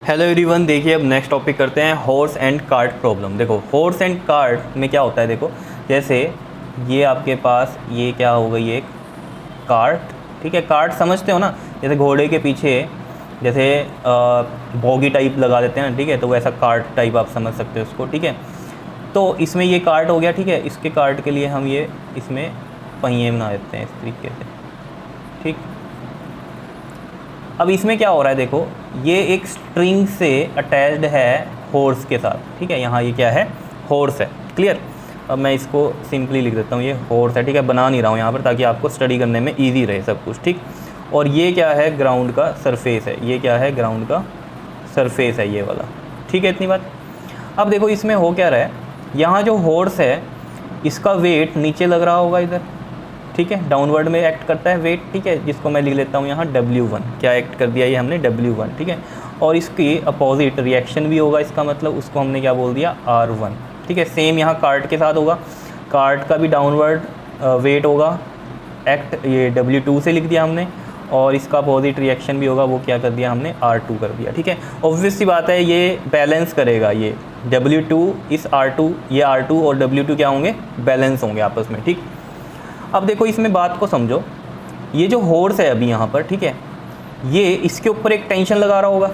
Hello everyone, देखिए अब next topic करते हैं हॉर्स एंड कार्ट प्रॉब्लम। देखो हॉर्स एंड कार्ट में क्या होता है, देखो जैसे ये आपके पास ये क्या हो गई एक कार्ट, ठीक है। कार्ट समझते हो ना, जैसे घोड़े के पीछे जैसे बॉगी टाइप लगा देते हैं, ठीक है, तो वैसा कार्ट टाइप आप समझ सकते हो उसको, ठीक है। तो इसमें ये कार्ट हो गया, ठीक है। इसके कार्ट के लिए हम ये इसमें पहिए बना देते हैं इस तरीके से, ठीक। अब इसमें क्या हो रहा है, देखो ये एक स्ट्रिंग से अटैच्ड है हॉर्स के साथ, ठीक है। यहाँ ये क्या है, हॉर्स है, क्लियर। अब मैं इसको सिंपली लिख देता हूँ, ये हॉर्स है, ठीक है। बना नहीं रहा हूँ यहाँ पर ताकि आपको स्टडी करने में इजी रहे सब कुछ, ठीक। और ये क्या है, ग्राउंड का सरफेस है, ये क्या है, ग्राउंड का सरफेस है ये वाला, ठीक है। इतनी बात। अब देखो इसमें हो क्या रहा है, यहाँ जो हॉर्स है इसका वेट नीचे लग रहा होगा इधर, ठीक है, डाउनवर्ड में एक्ट करता है वेट, ठीक है, जिसको मैं लिख लेता हूँ यहाँ W1। क्या एक्ट कर दिया ये हमने, W1, ठीक है। और इसकी अपोजिट रिएक्शन भी होगा, इसका मतलब उसको हमने क्या बोल दिया, R1, ठीक है। सेम यहाँ कार्ट के साथ होगा, कार्ट का भी डाउनवर्ड वेट होगा एक्ट, ये W2 से लिख दिया हमने, और इसका अपोजिट रिएक्शन भी होगा, वो क्या कर दिया हमने, R2 कर दिया, ठीक है। ऑब्वियस सी बात है ये बैलेंस करेगा, ये W2 इस R2, ये R2 और W2 क्या होंगे, बैलेंस होंगे आपस में, ठीक। अब देखो इसमें बात को समझो, ये जो हॉर्स है अभी यहाँ पर, ठीक है, ये इसके ऊपर एक टेंशन लगा रहा होगा,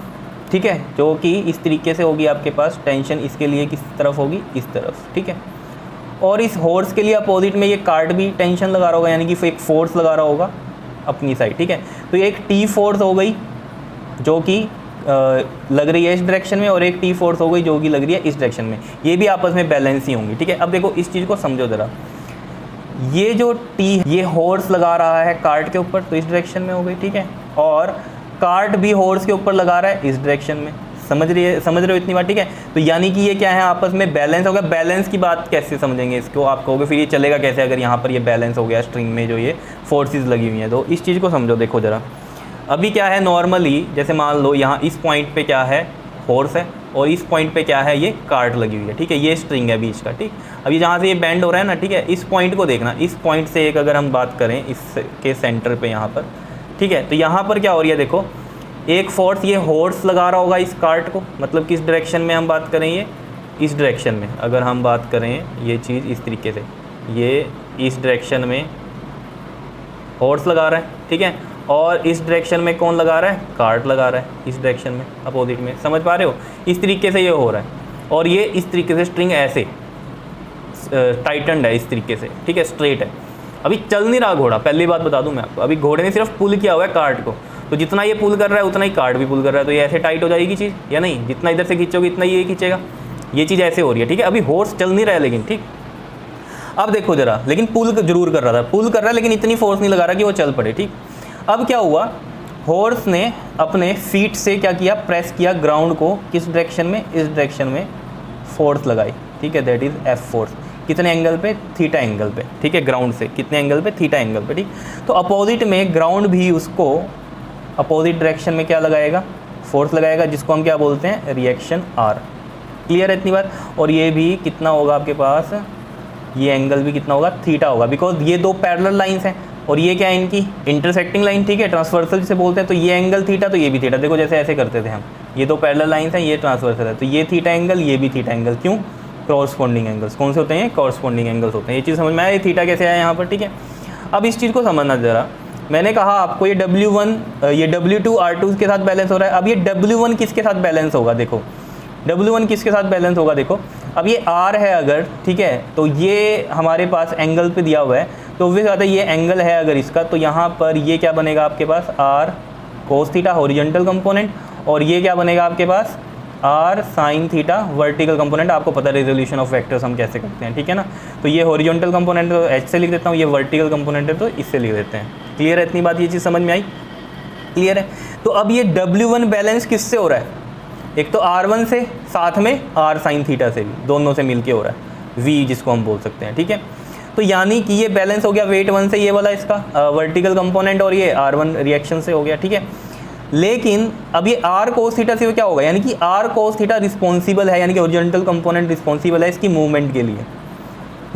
ठीक है, जो कि इस तरीके से होगी आपके पास टेंशन, इसके लिए किस तरफ होगी, इस तरफ, ठीक है। और इस हॉर्स के लिए अपोजिट में ये कार्ट भी टेंशन लगा रहा होगा, यानी कि एक फोर्स लगा रहा होगा अपनी साइड, ठीक है। तो ये एक T फोर्स हो गई जो कि लग रही है इस डायरेक्शन में, और एक T फोर्स हो गई जो कि लग रही है इस डायरेक्शन में, ये भी आपस में बैलेंस ही होंगी, ठीक है। अब देखो इस चीज़ को समझो ज़रा, ये जो T ये हॉर्स लगा रहा है कार्ट के ऊपर, तो इस डायरेक्शन में हो गई, ठीक है। और कार्ट भी हॉर्स के ऊपर लगा रहा है इस डायरेक्शन में, समझ रहे हो इतनी बात, ठीक है। तो यानी कि ये क्या है, आपस में बैलेंस हो गया। बैलेंस की बात कैसे समझेंगे इसको, आप कहोगे फिर ये चलेगा कैसे अगर यहाँ पर ये बैलेंस हो गया स्ट्रिंग में जो ये फोर्सेस लगी हुई हैं। तो इस चीज़ को समझो, देखो ज़रा, अभी क्या है, नॉर्मली जैसे मान लो यहाँ इस पॉइंट पे क्या है, हॉर्स है, और इस पॉइंट पे क्या है, ये कार्ट लगी हुई है, ठीक है। ये स्ट्रिंग है बीच का, ठीक। अभी जहाँ से ये बैंड हो रहा है ना, ठीक है, इस पॉइंट को देखना, इस पॉइंट से एक अगर हम बात करें इसके सेंटर पे यहाँ पर, ठीक है, तो यहाँ पर क्या हो रही है, देखो एक फोर्स ये हॉर्स लगा रहा होगा इस कार्ट को, मतलब किस डायरेक्शन में हम बात करें, ये इस डायरेक्शन में अगर हम बात करें, ये चीज़ इस तरीके से, ये इस डायरेक्शन में हॉर्स लगा रहा है, ठीक है। और इस डायरेक्शन में कौन लगा रहा है, कार्ट लगा रहा है इस डायरेक्शन में अपोजिट में, समझ पा रहे हो, इस तरीके से ये हो रहा है। और ये इस तरीके से स्ट्रिंग ऐसे टाइटनड है इस तरीके से, ठीक है, स्ट्रेट है। अभी चल नहीं रहा घोड़ा, पहली बात बता दूं मैं आपको, अभी घोड़े ने सिर्फ पुल किया हुआ है कार्ट को, तो जितना ये पुल कर रहा है उतना ही कार्ट भी पुल कर रहा है, तो ये ऐसे टाइट हो जाएगी चीज़ या नहीं, जितना इधर से खींचोगे इतना ही ये खींचेगा, ये चीज़ ऐसे हो रही है, ठीक है। अभी हॉर्स चल नहीं रहा है लेकिन, ठीक। अब देखो जरा, लेकिन पुल जरूर कर रहा था, पुल कर रहा है लेकिन इतनी फोर्स नहीं लगा रहा कि वो चल पड़े, ठीक। अब क्या हुआ, हॉर्स ने अपने फीट से क्या किया, प्रेस किया ग्राउंड को, किस डायरेक्शन में, इस डायरेक्शन में फोर्स लगाई, ठीक है, दैट इज F फोर्स। कितने एंगल पे, थीटा एंगल पे, ठीक है, ग्राउंड से कितने एंगल पे, थीटा एंगल पे, ठीक। तो अपोजिट में ग्राउंड भी उसको अपोजिट डायरेक्शन में क्या लगाएगा, फोर्स लगाएगा, जिसको हम क्या बोलते हैं, रिएक्शन R। क्लियर है इतनी बात। और ये भी कितना होगा आपके पास, ये एंगल भी कितना होगा, थीटा होगा, बिकॉज ये दो पैरेलल लाइंस हैं, और ये क्या है, इनकी इंटरसेक्टिंग लाइन, ठीक है, ट्रांसवर्सल जिसे बोलते हैं। तो ये एंगल थीटा, तो ये भी थीटा, देखो जैसे ऐसे करते थे हम, ये दो पैरेलल लाइंस हैं, ये ट्रांसवर्सल है, तो ये थीटा एंगल, ये भी थीटा एंगल, क्यों, कॉरस्पॉन्डिंग एंगल्स। कौन से होते हैं, कॉरस्पॉन्डिंग एंगल्स होते हैं। ये चीज़ समझ में आया, ये थीटा कैसे आया यहाँ पर, ठीक है। अब इस चीज़ को समझना ज़रा, मैंने कहा आपको ये W1 ये W2 R2 के साथ बैलेंस हो रहा है। अब ये W1 किसके साथ बैलेंस होगा, देखो W1 किसके साथ बैलेंस होगा, देखो अब ये R है अगर, ठीक है, तो ये हमारे पास एंगल पे दिया हुआ है, तो ऑब्वियस बात है ये एंगल है अगर इसका, तो यहाँ पर ये क्या बनेगा आपके पास, R cos theta horizontal component, और ये क्या बनेगा आपके पास, R sin theta vertical component. आपको पता है रेजोल्यूशन ऑफ वेक्टर्स हम कैसे करते हैं, ठीक है ना। तो ये हॉरिजॉन्टल कंपोनेंट तो H से लिख देता हूँ, ये वर्टिकल कंपोनेंट है तो इससे लिख देते हैं। क्लियर है इतनी बात, ये चीज़ समझ में आई, क्लियर है। तो अब ये W1 बैलेंस किससे हो रहा है, एक तो R1 से, साथ में R sin थीटा से भी, दोनों से मिलके हो रहा है, V जिसको हम बोल सकते हैं, ठीक है। तो यानी कि ये बैलेंस हो गया वेट 1 से, ये वाला इसका वर्टिकल कंपोनेंट, और ये R1 रिएक्शन से हो गया, ठीक है। लेकिन अब ये R cos थीटा से क्या होगा, यानी कि R cos थीटा रिस्पॉन्सिबल है, यानी कि हॉरिजॉन्टल कंपोनेंट रिस्पॉन्सिबल है इसकी मूवमेंट के लिए,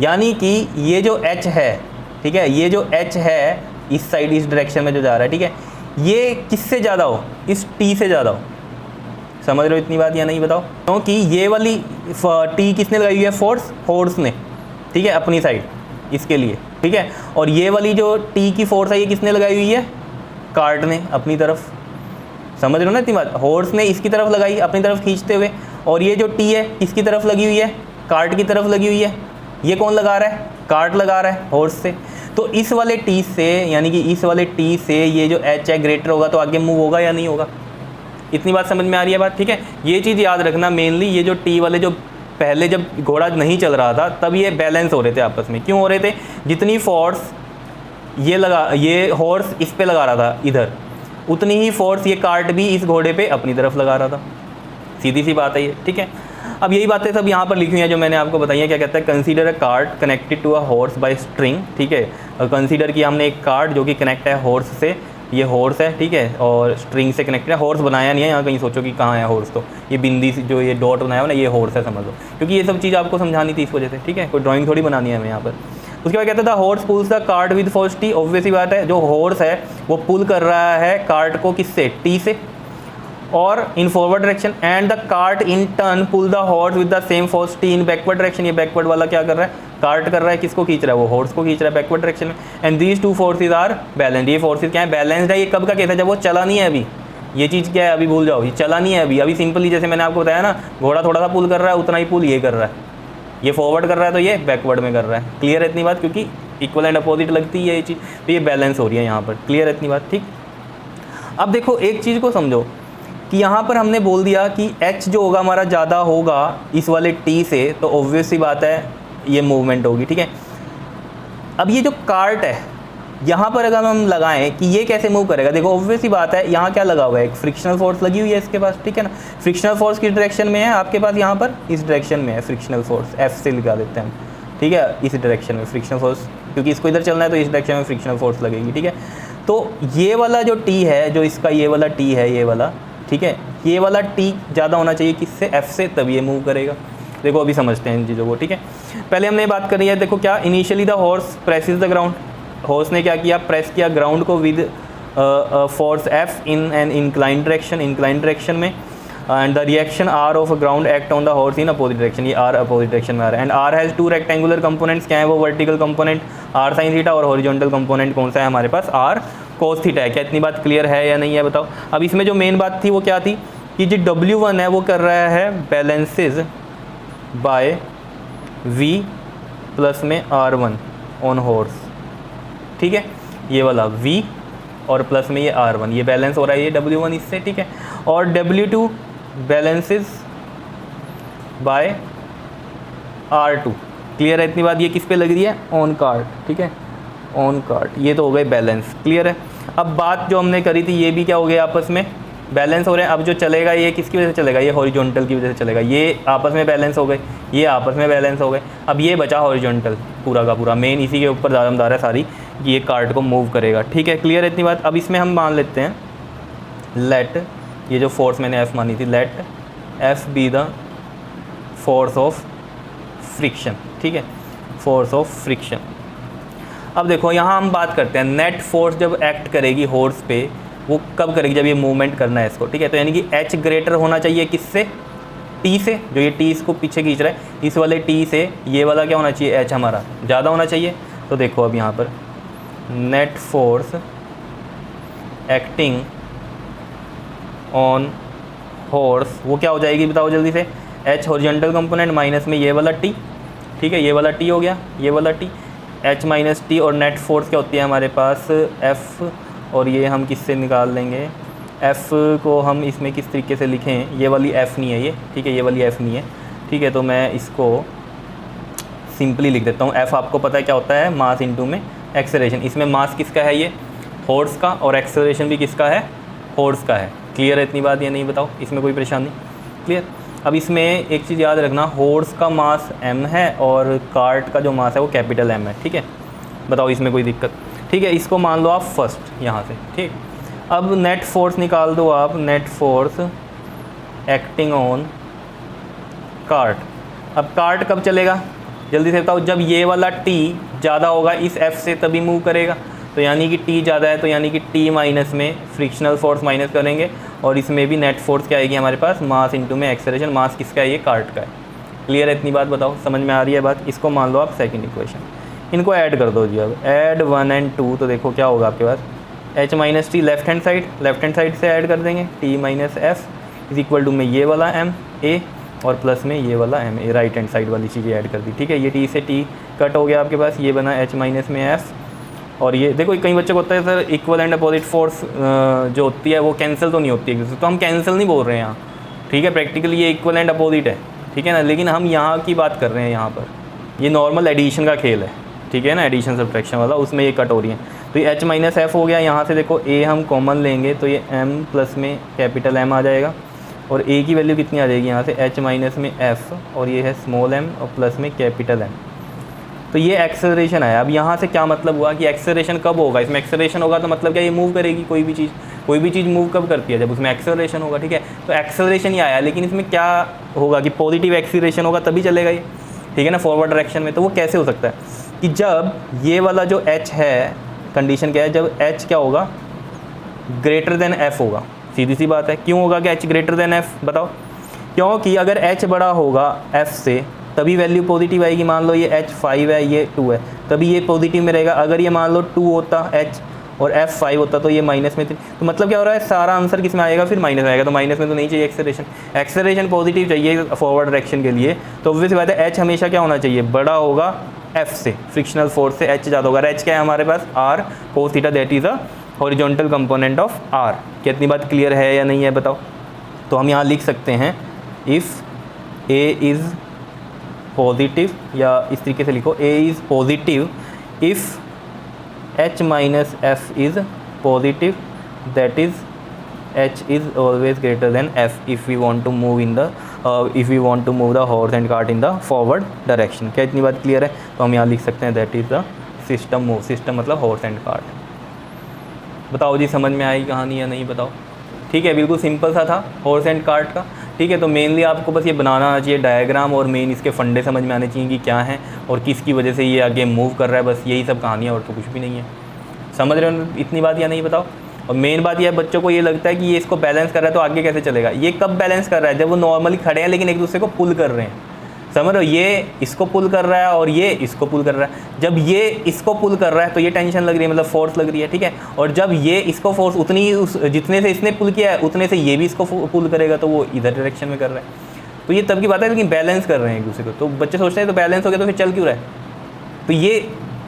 यानी कि ये जो H है, ठीक है, ये जो H है इस साइड इस डायरेक्शन में जो जा रहा है, ठीक है, ये किससे ज़्यादा हो, इस T से ज़्यादा हो, समझ रहे हो इतनी बात या नहीं बताओ? क्योंकि ये वाली टी किसने लगाई हुई है? फोर्स, हॉर्स ने, ठीक है, अपनी साइड इसके लिए, ठीक है। और ये वाली जो टी की फोर्स है ये किसने लगाई हुई है? कार्ट ने अपनी तरफ। समझ रहे हो ना इतनी बात? हॉर्स ने इसकी तरफ लगाई अपनी तरफ खींचते हुए, और ये जो टी है किसकी तरफ लगी हुई है? कार्ट की तरफ लगी हुई है। ये कौन लगा रहा है? कार्ट लगा रहा है हॉर्स से। तो इस वाले टी से, यानी कि इस वाले टी से ये जो एच है ग्रेटर होगा तो आगे मूव होगा या नहीं होगा? इतनी बात समझ में आ रही है बात, ठीक है। ये चीज़ याद रखना मेनली, ये जो टी वाले जो पहले जब घोड़ा नहीं चल रहा था तब ये बैलेंस हो रहे थे आपस में। क्यों हो रहे थे? जितनी फोर्स ये हॉर्स इस पे लगा रहा था इधर, उतनी ही फोर्स ये कार्ट भी इस घोड़े पे अपनी तरफ लगा रहा था। सीधी सी बात है ये, ठीक है। अब यही बातें सब यहाँ पर लिखी हुई हैं जो मैंने आपको बताई हैं। क्या कहता है? Consider a cart connected to a horse by string, ठीक है। कंसीडर किया हमने एक कार्ट जो कि कनेक्ट है हॉर्स से, ये हॉर्स है, ठीक है, और स्ट्रिंग से कनेक्टेड है। हॉर्स बनाया नहीं है यहाँ, कहीं सोचो कि कहाँ है हॉर्स, तो ये बिंदी जो ये डॉट बनाया हो ना, ये हॉर्स है समझ लो, क्योंकि ये सब चीज़ आपको समझानी थी इस वजह से, ठीक है। कोई ड्राइंग थोड़ी बनानी है हमें यहाँ पर। उसके बाद कहता था horse pulls the cart with force T. Obvious ही बात है, जो हॉर्स है वो पुल कर रहा है कार्ट को किससे? टी से, और in forward direction, and the cart in turn pull the horse with the same force T in backward direction. ये बैकवर्ड वाला क्या कर रहा है? कार्ट कर रहा है, किसको खींच रहा है? वो हॉर्स को खींच रहा है बैकवर्ड डायरेक्शन में। And these two forces are balanced. ये फोर्सेज क्या है? बैलेंस्ड है। ये कब का केस है? जब वो चला नहीं है अभी। ये चीज़ क्या है? अभी भूल जाओ, ये चला नहीं है अभी। अभी सिंपली जैसे मैंने आपको बताया ना, घोड़ा थोड़ा सा पुल कर रहा है, उतना ही पुल ये कर रहा है। ये फॉरवर्ड कर रहा है तो ये बैकवर्ड में कर रहा है। क्लियर है इतनी बात? क्योंकि इक्वल एंड अपोजिट लगती है ये चीज़, तो ये बैलेंस हो रही है यहाँ पर। क्लियर है इतनी बात? ठीक। अब देखो एक चीज़ को समझो कि यहाँ पर हमने बोल दिया कि h जो होगा हमारा ज़्यादा होगा इस वाले t से, तो ऑब्वियस सी बात है ये मूवमेंट होगी, ठीक है। अब ये जो कार्ट है यहाँ पर अगर हम लगाएं कि ये कैसे मूव करेगा, देखो ऑब्वियस सी बात है यहाँ क्या लगा हुआ है? एक फ्रिक्शनल फोर्स लगी हुई है इसके पास, ठीक है ना। फ्रिक्शनल फोर्स किस डायरेक्शन में है आपके पास? यहाँ पर इस डायरेक्शन में है फ्रिक्शनल फोर्स, F से लगा देते हैं हम, ठीक है, इस डायरेक्शन में फ्रिक्शनल फोर्स, क्योंकि इसको इधर चलना है तो इस डायरेक्शन में फ्रिक्शनल फोर्स लगेगी, ठीक है। तो ये वाला जो टी है, जो इसका ये वाला टी है, ये वाला, ठीक है, ये वाला टी ज़्यादा होना चाहिए किससे? F से, तब ये मूव करेगा। देखो अभी समझते हैं इन चीज़ों को, ठीक है। पहले हमने बात करी है, देखो क्या, initially the horse presses the ground. Horse ने क्या किया? प्रेस किया ग्राउंड को with force F in an incline direction में, and the reaction R of ground act on the horse in opposite direction. ये R अपोजिट डायरेक्शन में आ रहा है। And R has two rectangular components. क्या है वो? Vertical component R sin theta, और हॉरिजॉन्टल कंपोनेंट कौन सा है हमारे पास? R cos थीटा है। क्या इतनी बात क्लियर है या नहीं है बताओ? अब इसमें जो मेन बात थी वो क्या थी कि जो W1 है वो कर रहा है बैलेंसेज बाय V प्लस में R1 ऑन हॉर्स, ठीक है। ये वाला V और प्लस में ये R1, ये बैलेंस हो रहा है ये W1 इससे, ठीक है। और W2 balances bye R2। Clear है इतनी बात? ये किस पे लग रही है? ऑन कार्ट, ठीक है, ऑन कार्ट। ये तो हो गए बैलेंस। क्लियर है? अब बात जो हमने करी थी ये भी क्या हो गया? आपस में बैलेंस हो रहे हैं। अब जो चलेगा ये किसकी वजह से चलेगा? ये हॉरिजॉन्टल की वजह से चलेगा। ये आपस में बैलेंस हो गए, ये आपस में बैलेंस हो गए। अब ये बचा हॉरिजॉन्टल पूरा का पूरा, मेन इसी के ऊपर दारोमदार है सारी, कि ये कार्ट को मूव करेगा, ठीक है। क्लियर है इतनी बात? अब इसमें हम मान लेते हैं लेट, ये जो फोर्स मैंने F मानी थी, let F be the force of friction, ठीक है, फोर्स ऑफ फ्रिक्शन। अब देखो यहाँ हम बात करते हैं नेट फोर्स जब एक्ट करेगी हॉर्स पे, वो कब करेगी? जब ये मूवमेंट करना है इसको, ठीक है। तो यानी कि H ग्रेटर होना चाहिए किससे? T से। जो ये T इसको पीछे खींच रहा है, इस वाले T से ये वाला क्या होना चाहिए? H हमारा ज़्यादा होना चाहिए। तो देखो अब यहाँ पर net force acting on horse वो क्या हो जाएगी बताओ जल्दी से? H हॉरिजॉन्टल कंपोनेंट माइनस में ये वाला T, ठीक है, ये वाला T हो गया, ये वाला T, H माइनस T, और नेट फोर्स क्या होती है हमारे पास? F, और ये हम किससे निकाल लेंगे? F को हम इसमें किस तरीके से लिखें? ये वाली F नहीं है ये, ठीक है, ये वाली F नहीं है, ठीक है। तो मैं इसको सिंपली लिख देता हूँ। F आपको पता है क्या होता है? मास इनटू में एक्सेलरेशन। इसमें मास किसका है? ये हॉर्स का, और एक्सेलरेशन भी किसका है? हॉर्स का है। क्लियर है इतनी बात या नहीं बताओ? इसमें कोई परेशानी? क्लियर। अब इसमें एक चीज़ याद रखना, हॉर्स का मास m है और कार्ट का जो मास है वो कैपिटल M है, ठीक है। बताओ इसमें कोई दिक्कत? ठीक है, इसको मान लो आप फर्स्ट यहाँ से, ठीक। अब नेट फोर्स निकाल दो आप, net force acting on cart. अब कार्ट कब चलेगा जल्दी से बताओ? जब ये वाला T ज़्यादा होगा इस F से तभी मूव करेगा। तो यानी कि T ज़्यादा है, तो यानी कि T माइनस में फ्रिक्शनल फोर्स माइनस करेंगे और इसमें भी नेट फोर्स क्या आएगी हमारे पास, मास इंटू में एक्सेलरेशन। मास किसका है, ये कार्ट का है। क्लियर है इतनी बात, बताओ समझ में आ रही है बात। इसको मान लो आप सेकंड इक्वेशन, इनको ऐड कर दो जी। अब ऐड 1 और 2 तो देखो क्या होगा आपके पास, h minus T left hand side से ऐड कर देंगे, t minus F is equal to में ये वाला m a और प्लस में ये वाला m a, right hand side वाली चीज़ें ऐड कर दी। ठीक है, ये t से t कट हो गया आपके पास, ये बना h माइनस में f। और ये देखो कई बच्चों को होता है sir equal and opposite force जो होती है वो कैंसिल तो नहीं होती है, तो हम कैंसिल नहीं बोल रहे हैं यहाँ। ठीक है, प्रैक्टिकली ये इक्वल एंड अपोजिट है, ठीक है ना, लेकिन हम यहाँ की बात कर रहे हैं। यहाँ पर ये नॉर्मल एडिशन का खेल है, ठीक है ना, एडिशन सब्ट्रैक्शन वाला, उसमें ये कट हो रही है। तो ये h माइनस एफ हो गया, यहाँ से देखो a हम कॉमन लेंगे तो ये m प्लस में कैपिटल M आ जाएगा, और a की वैल्यू कितनी आ जाएगी यहाँ से, h माइनस में f, और ये है स्मॉल m और प्लस में कैपिटल M। तो ये एक्सेलरेशन है। अब यहाँ से क्या मतलब हुआ कि एक्सेलरेशन कब होगा, इसमें एक्सेलरेशन होगा तो मतलब क्या, ये मूव करेगी। कोई भी चीज़ मूव कब करती है, जब उसमें एक्सेलरेशन होगा। ठीक है, तो एक्सेलरेशन ही आया, लेकिन इसमें क्या होगा कि पॉजिटिव एक्सेलरेशन होगा तभी चलेगा ये, ठीक है ना, फॉरवर्ड डायरेक्शन में। तो वो कैसे हो सकता है कि जब ये वाला जो h है, कंडीशन क्या है, जब h क्या होगा, ग्रेटर देन f होगा। सीधी सी बात है, क्यों होगा कि h ग्रेटर देन f, बताओ। क्योंकि अगर h बड़ा होगा f से तभी वैल्यू पॉजिटिव आएगी। मान लो ये h 5 है, ये 2 है, तभी ये पॉजिटिव में रहेगा। अगर ये मान लो 2 होता h और f 5 होता तो ये माइनस में थी। तो मतलब क्या हो रहा है, सारा आंसर किस में आएगा, फिर माइनस आएगा। तो माइनस में तो नहीं चाहिए एक्सेलरेशन पॉजिटिव चाहिए फॉरवर्ड डायरेक्शन के लिए। तो ऑब्वियस बात है h हमेशा क्या होना चाहिए, बड़ा होगा f से, फ्रिक्शनल फोर्स से h ज़्यादा होगा। h क्या है हमारे पास, r cos theta, that is a horizontal component of r। क्या इतनी बात क्लियर है या नहीं है, बताओ। तो हम यहाँ लिख सकते हैं इफ़ a इज़ पॉजिटिव, या इस तरीके से लिखो, a is positive if h minus F is positive, that is h is always greater than f if we want to move in the horse and cart in the forward direction. क्या इतनी बात clear है। तो हम यहाँ लिख सकते हैं that is the system move, system मतलब हॉर्स एंड कार्ट। बताओ जी, समझ में आई कहानी या नहीं, बताओ। ठीक है, बिल्कुल सिंपल सा था हॉर्स एंड कार्ट का। ठीक है, तो मेनली आपको बस ये बनाना आना चाहिए डायग्राम, और मेन इसके फंडे समझ में आने चाहिए कि क्या है और किसकी वजह से ये आगे मूव कर रहा है। बस यही सब कहानी है, और तो कुछ भी नहीं है। समझ रहे हो इतनी बात या नहीं, बताओ। और मेन बात यह है, बच्चों को ये लगता है कि ये इसको बैलेंस कर रहा है तो आगे कैसे चलेगा। ये कब बैलेंस कर रहा है, जब वो नॉर्मली खड़े हैं लेकिन एक दूसरे को पुल कर रहे हैं। समझ रहे हो, ये इसको पुल कर रहा है और ये इसको पुल कर रहा है। जब ये इसको पुल कर रहा है तो ये टेंशन लग रही है, मतलब फोर्स लग रही है। ठीक है, और जब ये इसको फोर्स उतनी ही जितने से इसने पुल किया है उतने से ये भी इसको पुल करेगा, तो वो इधर डायरेक्शन में कर रहा है। तो ये तब की बात है, लेकिन बैलेंस कर रहे हैं एक दूसरे को। तो बच्चे सोचते हैं तो बैलेंस हो गया तो फिर चल क्यों रहा है। तो ये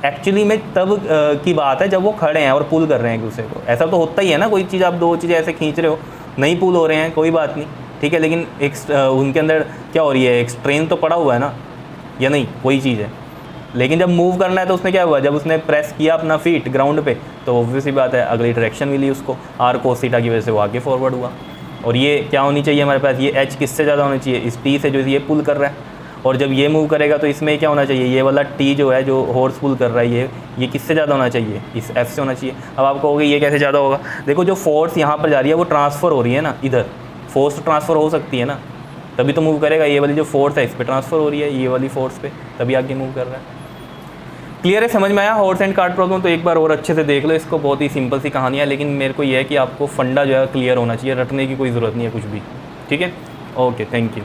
एक्चुअली में तब की बात है जब वो खड़े हैं और पुल कर रहे हैं एक दूसरे को। ऐसा तो होता ही है ना, कोई चीज़ आप दो चीज़ें ऐसे खींच रहे हो, नहीं पुल हो रहे हैं, कोई बात नहीं, ठीक है, लेकिन एक उनके अंदर क्या हो रही है, एक स्ट्रेन तो पड़ा हुआ है ना, या नहीं, वही चीज़ है। लेकिन जब मूव करना है तो उसने क्या हुआ, जब उसने प्रेस किया अपना फीट ग्राउंड पे, तो ऑब्वियसली बात है अगली डायरेक्शन मिली उसको, आर कोस थीटा की वजह से वो आगे फॉरवर्ड हुआ। और ये क्या होनी चाहिए हमारे पास, ये एच किससे ज़्यादा होना चाहिए, इस टी से जो ये पुल कर रहा है। और जब ये मूव करेगा तो इसमें क्या होना चाहिए, ये वाला टी जो है जो हॉर्स पुल कर रहा है ये किससे ज़्यादा होना चाहिए, इस एफ से होना चाहिए। अब आप कहोगे ये कैसे ज़्यादा होगा, देखो जो फोर्स यहाँ पर जा रही है वो ट्रांसफ़र हो रही है ना, इधर फोर्स तो ट्रांसफ़र हो सकती है ना, तभी तो मूव करेगा। ये वाली जो फोर्स है इस पर ट्रांसफ़र हो रही है, ये वाली फोर्स पे, तभी आगे मूव कर रहा है। क्लियर है, समझ में आया हॉर्स एंड कार्ट प्रॉब्लम। तो एक बार और अच्छे से देख लो इसको, बहुत ही सिंपल सी कहानी है, लेकिन मेरे को ये है कि आपको फंडा जो है क्लियर होना चाहिए, रटने की कोई ज़रूरत नहीं है कुछ भी। ठीक है, ओके, थैंक यू।